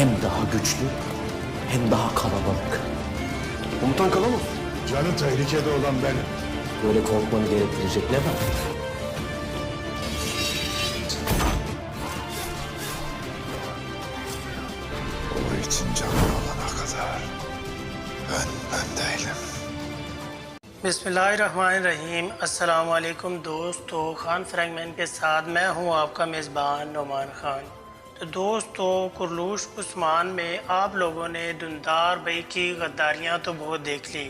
hem daha güçlü hem daha kalabalık. Komutan Kalamaz. Canı tehlikede olan benim. Böyle korkmanı gerektirecek ne var? O için canı alana kadar ben değilim. बिस्मिल्लाहिर्रहमानिर्रहीम अस्सलाम वालेकुम दोस्तों, Khan fragment के साथ मैं हूं आपका मेज़बान नुमान खान। तो दोस्तों, कुरलूश उस्मान में आप लोगों ने दुंदार भाई की गद्दारियां तो बहुत देख ली,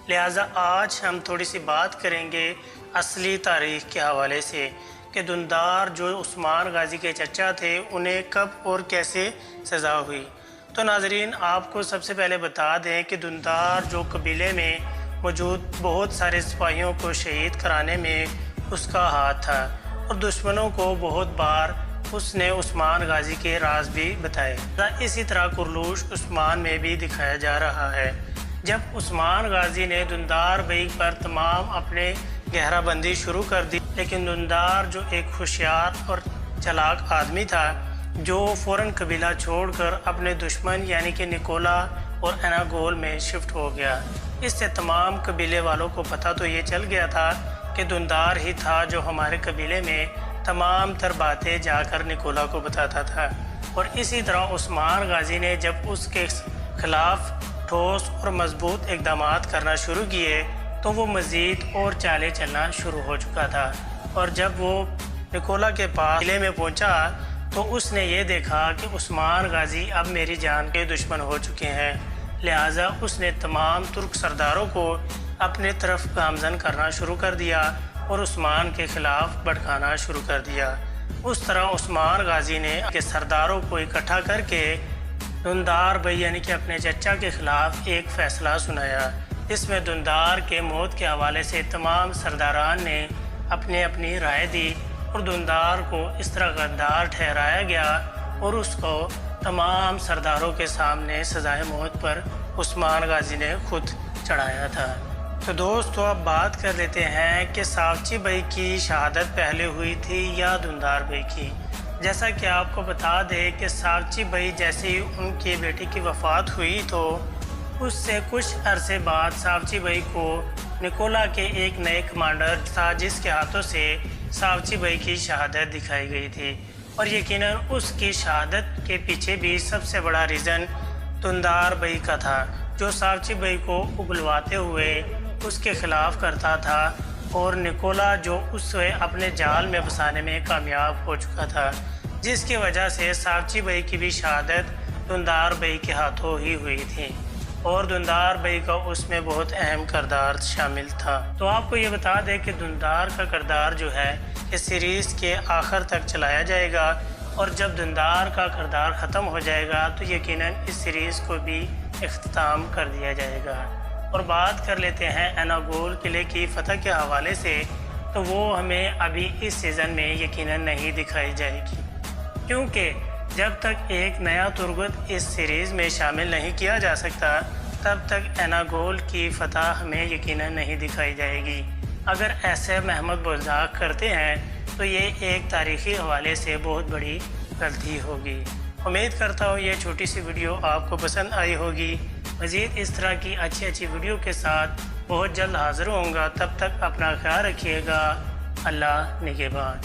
लिहाजा आज हम थोड़ी सी बात करेंगे असली तारीख के हवाले से कि दुंदार जो उस्मान गाजी के चचा थे उन्हें कब और कैसे सज़ा हुई। तो नाजरीन, आपको सबसे पहले बता दें कि दुंदार जो कबीले में मौजूद बहुत सारे सिपाहियों को शहीद कराने में उसका हाथ था और दुश्मनों को बहुत बार उसने उस्मान गाजी के राज भी बताए। इसी तरह कुरलूश उस्मान में भी दिखाया जा रहा है। जब उस्मान गाजी ने दुंदार भाई पर तमाम अपने गहराबंदी शुरू कर दी, लेकिन दुंदार जो एक होशियार और चालाक आदमी था, जो फ़ौरन कबीला छोड़कर अपने दुश्मन यानी कि निकोला और एनागोल में शिफ्ट हो गया। इससे तमाम कबीले वालों को पता तो ये चल गया था कि दुंदार ही था जो हमारे कबीले में तमाम तर बातें जाकर निकोला को बताता था। और इसी तरह उस्मान गाजी ने जब उसके खिलाफ ठोस और मजबूत इकदाम करना शुरू किए तो वो मज़ीद और चालें चलना शुरू हो चुका था। और जब वो निकोला के पास किले में पहुंचा तो उसने ये देखा कि उस्मान गाजी अब मेरी जान के दुश्मन हो चुके हैं, लिहाजा उसने तमाम तुर्क सरदारों को अपने तरफ गामजन करना शुरू कर दिया और उस्मान के ख़िलाफ़ भड़काना शुरू कर दिया। उस तरह उस्मान गाजी ने के सरदारों को इकट्ठा करके दुंदार भाई यानी कि अपने चचा के ख़िलाफ़ एक फ़ैसला सुनाया। इसमें दुंदार के मौत के हवाले से तमाम सरदारान ने अपनी अपनी राय दी और दुंदार को इस तरह गद्दार ठहराया गया और उसको तमाम सरदारों के सामने सज़ाए मौत पर उस्मान गाजी ने खुद चढ़ाया था। तो दोस्तों, अब बात कर लेते हैं कि सावची भाई की शहादत पहले हुई थी या दुंदार भाई की। जैसा कि आपको बता दें कि सावची भाई जैसे ही उनकी बेटी की वफ़ात हुई तो उससे कुछ अरसे बाद सावची भाई को निकोला के एक नए कमांडर था जिसके हाथों से सावची भाई की शहादत दिखाई गई थी। और यकीनन उसकी शहादत के पीछे भी सबसे बड़ा रीज़न दुंदार भाई का था, जो सावची भाई को उगलवाते हुए उसके ख़िलाफ़ करता था और निकोला जो उसे अपने जाल में फंसाने में कामयाब हो चुका था, जिसकी वजह से सावची भाई की भी शहादत दुंदार भाई के हाथों ही हुई थी और दुंदार भाई का उसमें बहुत अहम किरदार शामिल था। तो आपको ये बता दें कि दुंदार का किरदार जो है इस सीरीज़ के आखिर तक चलाया जाएगा और जब दुंदार का किरदार ख़त्म हो जाएगा तो यकीनन इस सीरीज़ को भी इख्तिताम कर दिया जाएगा। और बात कर लेते हैं एनागोल किले की फ़तह के हवाले से, तो वो हमें अभी इस सीज़न में यकीनन नहीं दिखाई जाएगी, क्योंकि जब तक एक नया तुर्गत इस सीरीज़ में शामिल नहीं किया जा सकता तब तक एनागोल की फ़तह हमें यकीनन नहीं दिखाई जाएगी। अगर ऐसे महमद बुज़दाक करते हैं तो ये एक तारीख़ी हवाले से बहुत बड़ी गलती होगी। उम्मीद करता हूँ ये छोटी सी वीडियो आपको पसंद आई होगी। मज़ीद इस तरह की अच्छी वीडियो के साथ बहुत जल्द हाज़िर होऊंगा। तब तक अपना ख्याल रखिएगा। अल्लाह निगहबान।